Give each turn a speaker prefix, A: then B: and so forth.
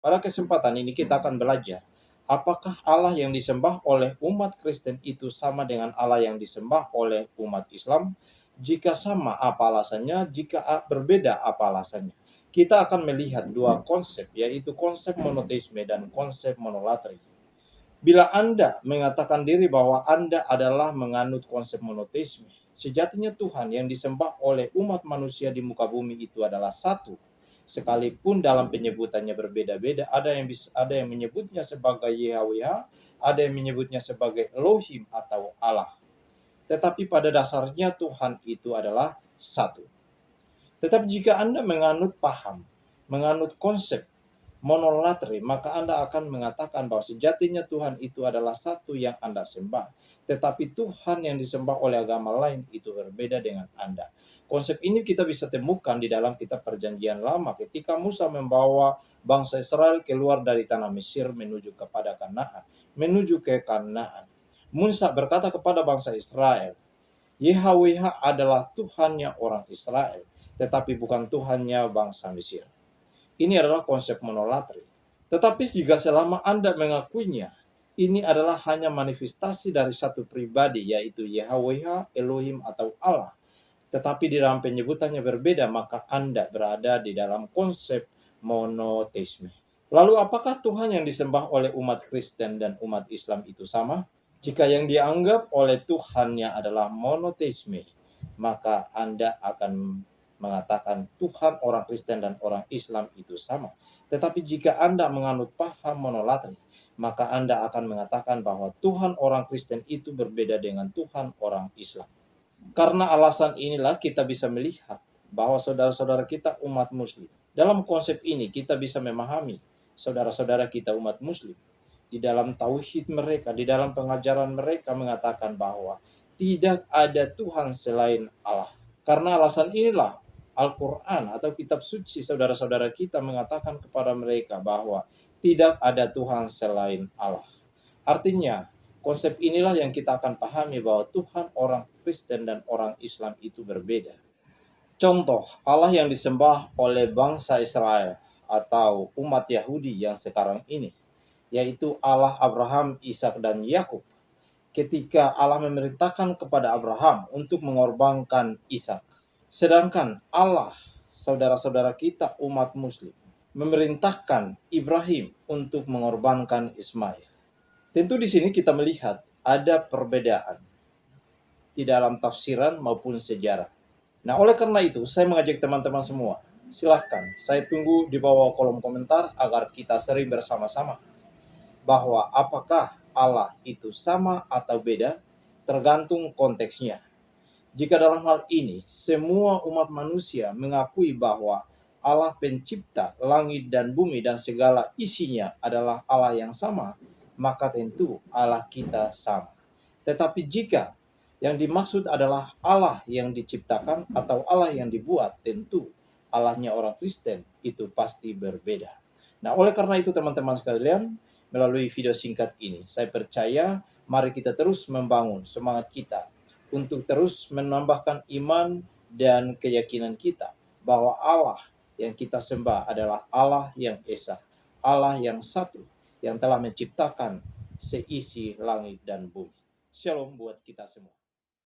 A: Pada kesempatan ini kita akan belajar, apakah Allah yang disembah oleh umat Kristen itu sama dengan Allah yang disembah oleh umat Islam? Jika sama, apa alasannya? Jika berbeda, apa alasannya? Kita akan melihat dua konsep, yaitu konsep monoteisme dan konsep monolatri. Bila Anda mengatakan diri bahwa Anda adalah menganut konsep monoteisme, sejatinya Tuhan yang disembah oleh umat manusia di muka bumi itu adalah satu. Sekalipun dalam penyebutannya berbeda-beda, ada yang menyebutnya sebagai Yahweh, ada yang menyebutnya sebagai Elohim atau Allah. Tetapi pada dasarnya Tuhan itu adalah satu. Tetapi jika Anda menganut konsep monolatri, maka Anda akan mengatakan bahwa sejatinya Tuhan itu adalah satu yang Anda sembah. Tetapi Tuhan yang disembah oleh agama lain itu berbeda dengan Anda. Konsep ini kita bisa temukan di dalam kitab Perjanjian Lama ketika Musa membawa bangsa Israel keluar dari tanah Mesir menuju kepada Kanaan, menuju ke Kanaan. Musa berkata kepada bangsa Israel, Yahweh adalah Tuhannya orang Israel, tetapi bukan Tuhannya bangsa Mesir. Ini adalah konsep monolatri. Tetapi jika selama Anda mengakuinya, ini adalah hanya manifestasi dari satu pribadi, yaitu Yahweh, Elohim atau Allah. Tetapi di dalam penyebutannya berbeda, maka Anda berada di dalam konsep monoteisme. Lalu apakah Tuhan yang disembah oleh umat Kristen dan umat Islam itu sama? Jika yang dianggap oleh Tuhannya adalah monoteisme, maka Anda akan mengatakan Tuhan orang Kristen dan orang Islam itu sama. Tetapi jika Anda menganut paham monolatri, maka Anda akan mengatakan bahwa Tuhan orang Kristen itu berbeda dengan Tuhan orang Islam. Karena alasan inilah kita bisa melihat bahwa saudara-saudara kita umat muslim. Dalam konsep ini kita bisa memahami saudara-saudara kita umat muslim. Di dalam tauhid mereka, di dalam pengajaran mereka mengatakan bahwa tidak ada Tuhan selain Allah. Karena alasan inilah Al-Quran atau kitab suci saudara-saudara kita mengatakan kepada mereka bahwa tidak ada Tuhan selain Allah. Artinya, konsep inilah yang kita akan pahami bahwa Tuhan orang Kristen dan orang Islam itu berbeda. Contoh, Allah yang disembah oleh bangsa Israel atau umat Yahudi yang sekarang ini, yaitu Allah Abraham, Ishak, dan Yakub. Ketika Allah memerintahkan kepada Abraham untuk mengorbankan Ishak. Sedangkan Allah, saudara-saudara kita umat muslim, memerintahkan Ibrahim untuk mengorbankan Ismail. Tentu di sini kita melihat ada perbedaan di dalam tafsiran maupun sejarah. Nah, oleh karena itu, saya mengajak teman-teman semua, silahkan saya tunggu di bawah kolom komentar agar kita sering bersama-sama bahwa apakah Allah itu sama atau beda, tergantung konteksnya. Jika dalam hal ini, semua umat manusia mengakui bahwa Allah pencipta langit dan bumi dan segala isinya adalah Allah yang sama, maka tentu Allah kita sama. Tetapi jika yang dimaksud adalah Allah yang diciptakan atau Allah yang dibuat, tentu Allahnya orang Kristen itu pasti berbeda. Nah, oleh karena itu teman-teman sekalian, melalui video singkat ini, saya percaya mari kita terus membangun semangat kita untuk terus menambahkan iman dan keyakinan kita bahwa Allah yang kita sembah adalah Allah yang esa, Allah yang satu, yang telah menciptakan seisi langit dan bumi. Shalom buat kita semua.